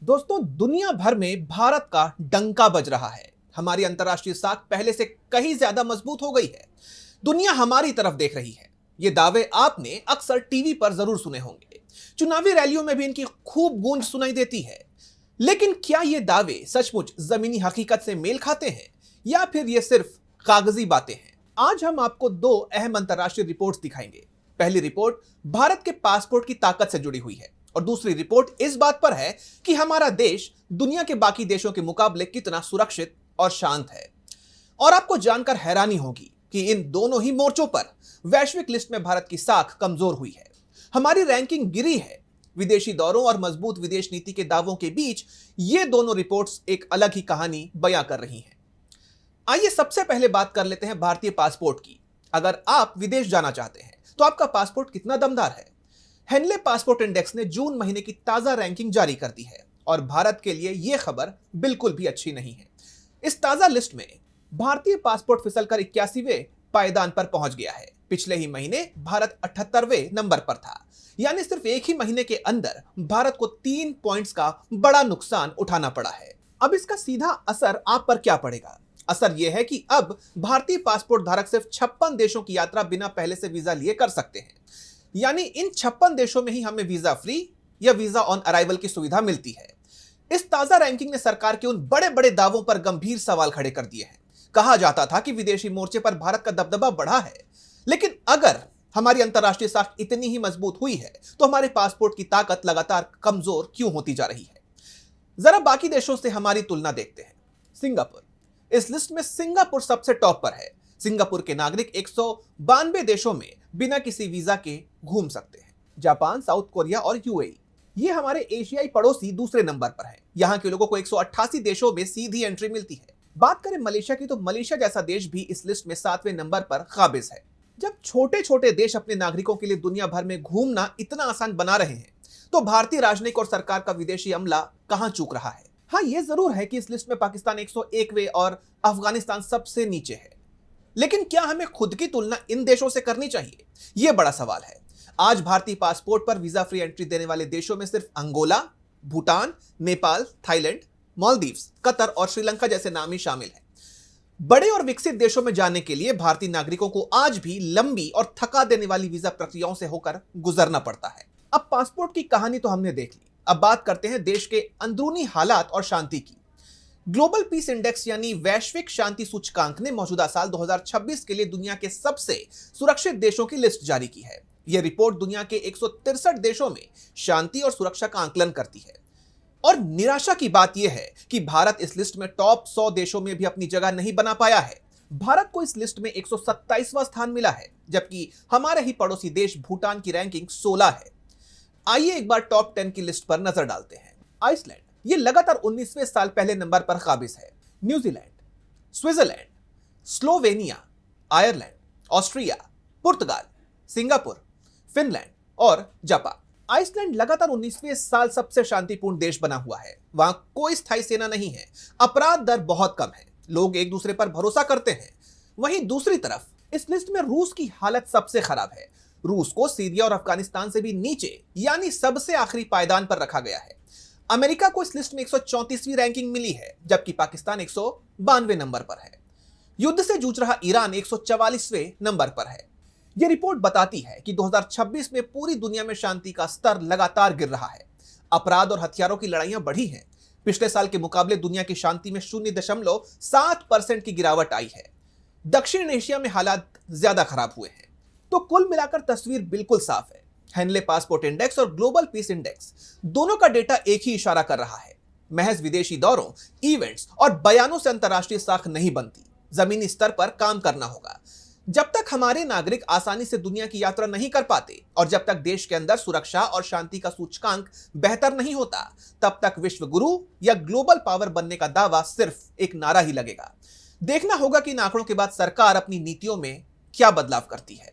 दोस्तों, दुनिया भर में भारत का डंका बज रहा है। हमारी अंतर्राष्ट्रीय साख पहले से कहीं ज्यादा मजबूत हो गई है। दुनिया हमारी तरफ देख रही है। ये दावे आपने अक्सर टीवी पर जरूर सुने होंगे। चुनावी रैलियों में भी इनकी खूब गूंज सुनाई देती है। लेकिन क्या ये दावे सचमुच जमीनी हकीकत से मेल खाते हैं या फिर ये सिर्फ कागजी बातें हैं? आज हम आपको दो अहम अंतर्राष्ट्रीय रिपोर्ट्स दिखाएंगे। पहली रिपोर्ट भारत के पासपोर्ट की ताकत से जुड़ी हुई है और दूसरी रिपोर्ट इस बात पर है कि हमारा देश दुनिया के बाकी देशों के मुकाबले कितना सुरक्षित और शांत है। और आपको जानकर हैरानी होगी कि इन दोनों ही मोर्चों पर वैश्विक लिस्ट में भारत की साख कमजोर हुई है। हमारी रैंकिंग गिरी है। विदेशी दौरों और मजबूत विदेश नीति के दावों के बीच ये दोनों रिपोर्ट्स एक अलग ही कहानी बयां कर रही हैं। आइए सबसे पहले बात कर लेते हैं भारतीय पासपोर्ट की। अगर आप विदेश जाना चाहते हैं तो आपका पासपोर्ट कितना दमदार है? हेनले पासपोर्ट इंडेक्स ने जून महीने की ताजा रैंकिंग जारी कर दी है और भारत के लिए यह खबर बिल्कुल भी अच्छी नहीं है। इस ताजा लिस्ट में भारतीय पासपोर्ट फिसलकर 81वें पायदान पर पहुंच गया है। पिछले ही महीने भारत 78वें नंबर पर था। यानी सिर्फ एक ही महीने के अंदर भारत को 3 पॉइंट्स का बड़ा नुकसान उठाना पड़ा है। अब इसका सीधा असर आप पर क्या पड़ेगा? असर यह है कि अब भारतीय पासपोर्ट धारक सिर्फ 56 देशों की यात्रा बिना पहले से वीजा लिए कर सकते हैं। यानी इन 56 देशों में ही हमें वीजा फ्री या वीजा ऑन अराइवल की सुविधा मिलती है। इस ताजा रैंकिंग ने सरकार के उन बड़े बड़े दावों पर गंभीर सवाल खड़े कर दिए हैं। कहा जाता था कि विदेशी मोर्चे पर भारत का दबदबा बढ़ा है, लेकिन अगर हमारी अंतर्राष्ट्रीय साख इतनी ही मजबूत हुई है तो हमारे पासपोर्ट की ताकत लगातार कमजोर क्यों होती जा रही है? जरा बाकी देशों से हमारी तुलना देखते हैं। सिंगापुर, इस लिस्ट में सिंगापुर सबसे टॉप पर है। सिंगापुर के नागरिक 192 देशों में बिना किसी वीजा के घूम सकते हैं। जापान, साउथ कोरिया और यूएई, ये हमारे एशियाई पड़ोसी दूसरे नंबर पर है। यहाँ के लोगों को 188 देशों में सीधी एंट्री मिलती है। बात करें मलेशिया की तो मलेशिया जैसा देश भी इस लिस्ट में 7वें नंबर पर काबिज है। जब छोटे छोटे देश अपने नागरिकों के लिए दुनिया भर में घूमना इतना आसान बना रहे हैं तो भारतीय राजनयिक और सरकार का विदेशी अमला कहां चूक रहा है? हाँ, यह जरूर है कि इस लिस्ट में पाकिस्तान 101वें और अफगानिस्तान सबसे नीचे है। लेकिन क्या हमें खुद की तुलना इन देशों से करनी चाहिए? यह बड़ा सवाल है। आज भारतीय पासपोर्ट पर वीजा फ्री एंट्री देने वाले देशों में सिर्फ Angola, Bhutan, Nepal, Thailand, Maldives, Qatar और श्रीलंका जैसे नाम ही शामिल हैं। बड़े और विकसित देशों में जाने के लिए भारतीय नागरिकों को आज भी लंबी और थका देने वाली वीजा प्रक्रियाओं से होकर गुजरना पड़ता है। अब पासपोर्ट की कहानी तो हमने देख ली। अब बात करते हैं देश के अंदरूनी हालात और शांति की। ग्लोबल पीस इंडेक्स यानी वैश्विक शांति सूचकांक ने मौजूदा साल 2026 के लिए दुनिया के सबसे सुरक्षित देशों की लिस्ट जारी की है। यह रिपोर्ट दुनिया के 163 देशों में शांति और सुरक्षा का आकलन करती है। और निराशा की बात यह है कि भारत इस लिस्ट में टॉप 100 देशों में भी अपनी जगह नहीं बना पाया है। भारत को इस लिस्ट में 127वां स्थान मिला है, जबकि हमारे ही पड़ोसी देश भूटान की रैंकिंग 16 है। आइए एक बार टॉप 10 की लिस्ट पर नजर डालते हैं। आइसलैंड, ये लगातार 19वें साल पहले नंबर पर काबिज है। New Zealand, Switzerland, Slovenia, Ireland, Austria, पुर्तगाल, सिंगापुर, फिनलैंड और जापान। आइसलैंड लगातार 19वें साल सबसे शांतिपूर्ण देश बना हुआ है। वहां कोई स्थायी सेना नहीं है। अपराध दर बहुत कम है। लोग एक दूसरे पर भरोसा करते हैं। वहीं दूसरी तरफ इस लिस्ट में रूस की हालत सबसे खराब है। रूस को सीरिया और अफगानिस्तान से भी नीचे यानी सबसे आखिरी पायदान पर रखा गया है। अमेरिका को इस लिस्ट में 134वीं रैंकिंग मिली है, जबकि पाकिस्तान 192वें नंबर पर है। युद्ध से जूझ रहा ईरान 144वें नंबर पर है। यह रिपोर्ट बताती है कि 2026 में पूरी दुनिया में शांति का स्तर लगातार गिर रहा है। अपराध और हथियारों की लड़ाइयां बढ़ी हैं। पिछले साल के मुकाबले दुनिया की शांति में 0.7% की गिरावट आई है। दक्षिण एशिया में हालात ज्यादा खराब हुए हैं। तो कुल मिलाकर तस्वीर बिल्कुल साफ है। हेनले पासपोर्ट इंडेक्स और ग्लोबल पीस इंडेक्स दोनों का डेटा एक ही इशारा कर रहा है। महज विदेशी दौरों, इवेंट्स और बयानों से अंतर्राष्ट्रीय साख नहीं बनती। जमीनी स्तर पर काम करना होगा। जब तक हमारे नागरिक आसानी से दुनिया की यात्रा नहीं कर पाते और जब तक देश के अंदर सुरक्षा और शांति का सूचकांक बेहतर नहीं होता, तब तक विश्व गुरु या ग्लोबल पावर बनने का दावा सिर्फ एक नारा ही लगेगा। देखना होगा कि इन आंकड़ों के बाद सरकार अपनी नीतियों में क्या बदलाव करती है।